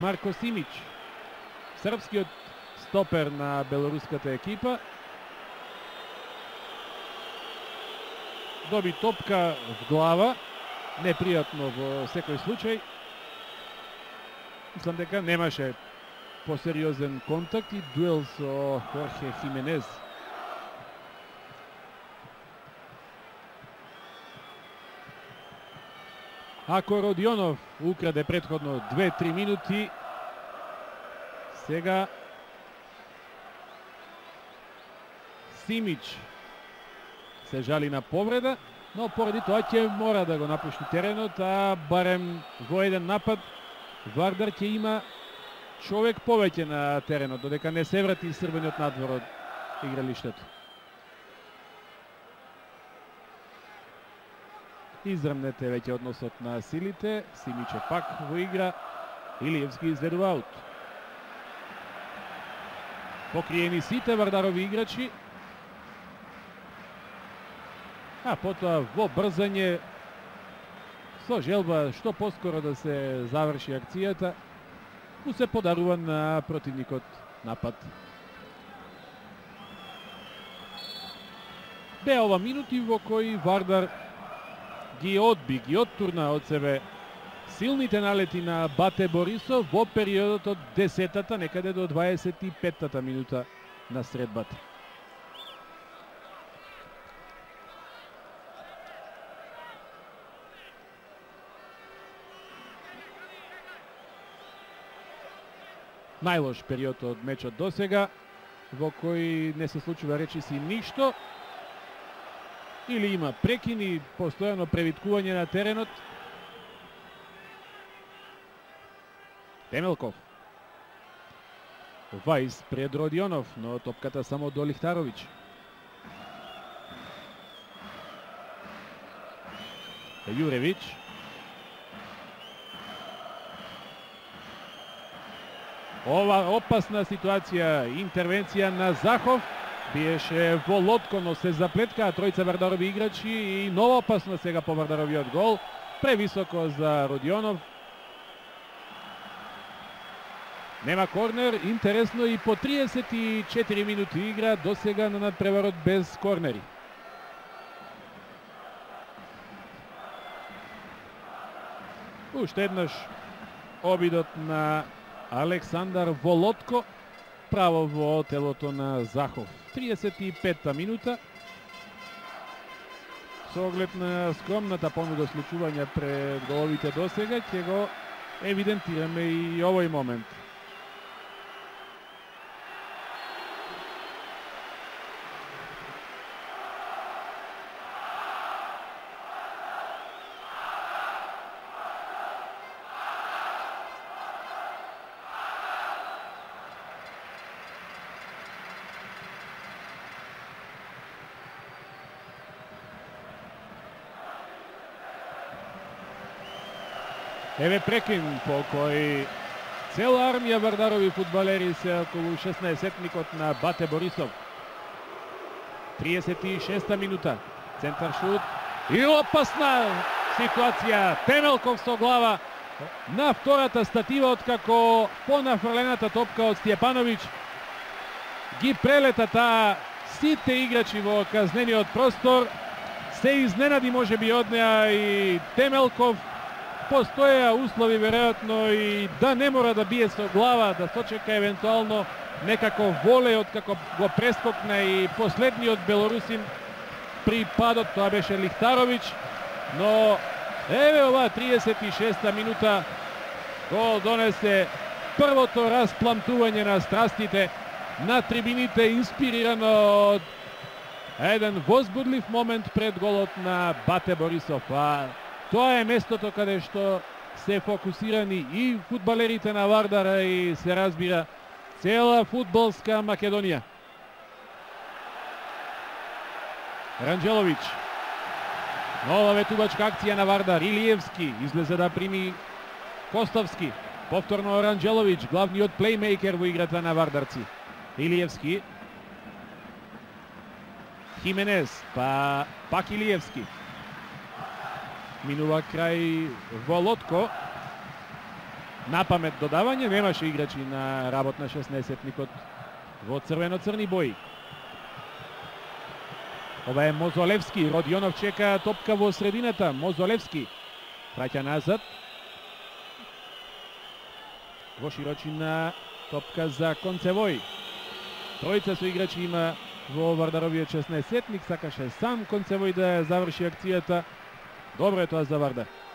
Марко Симич, српскиот стопер на белоруската екипа. Доби топка в глава, непријатно во секој случај. Мислам дека немаше посериозен контакт и дуел со Хорхе Хименез. Ако Родионов украде претходно 2-3 минути, сега Симич се жали на повреда, но поради тоа ќе мора да го напушти теренот, а барем во еден напад Вардар ќе има човек повеќе на теренот, додека не се врати србениот надвор од игралиштето. Израмнете веќе односот на силите, Симич е пак во игра, Илиевски изведува аут. Покриени сите Вардарови играчи, а потоа во брзање со желба што поскоро да се заврши акцијата, му се подарува на противникот напад. Беа ова минути во кои Вардар ги одби, ги оттурна од себе силните налети на Бате Борисов во периодот од 10-та некаде до 25-та минута на средбата. Најлош период од мечот досега, во кој не се случува речиси ништо, или има прекини, постојано превиткување на теренот. Темелков. Вајс пред Родионов, но топката само до Лихтаровиќ. Јуревиќ. Ова опасна ситуација, интервенција на Захов, биеше во лотко, но се заплеткаа тројца Вардарови играчи и нова опасна сега по Вардаровиот гол, превисоко за Родионов. Нема корнер, интересно и по 34 минути игра до сега на надпреварот без корнери. Уште еднаш обидот на Александар Волотко, право во телото на Захов. 35-та минута. Со оглед на скромната понуда случувања пред головите досега, ќе го евидентираме и овој момент. Еве прекин по кој цела армија Вардарови фудбалери се околу 16-тникот на Бате Борисов. 36-та минута. Центар шут и опасна ситуација. Темелков со глава на втората статива, откако понафрлената топка од Стјепановиќ ги прелета таа сите играчи во казнениот простор. Се изненади можеби од неа и Темелков. Постоја услови веројатно и да не мора да бие со глава, да сочека евентуално некако воле откако го прескокна и последниот белорусин при падот, тоа беше Лихтаровиќ, но еве ова 36-та минута гол донесе првото распламтување на страстите на трибините, инспирирано од еден возбудлив момент пред голот на Бате Борисов. Тоа е местото каде што се фокусирани и фудбалерите на Вардара и се разбира цела фудбалска Македонија. Ранџеловиќ. Нова ветувачка акција на Вардар. Илиевски излезе да прими Костовски. Повторно Ранџеловиќ, главниот плеймейкер во играта на вардарци. Илиевски. Хименез, пак Илиевски. Минува крај Волотко. напамет додавање, немаше играчи на работ на 16-никот во црвено-црни бои. Ова е Мозолевски, Родионов чека топка во средината, Мозолевски праќа назад. Во широчина топка за Концевој. Тројца со играчи има во Вардаровиот 16-ник, сакаше сам Концевој да заврши акцијата. Добро е тоа за Вардар.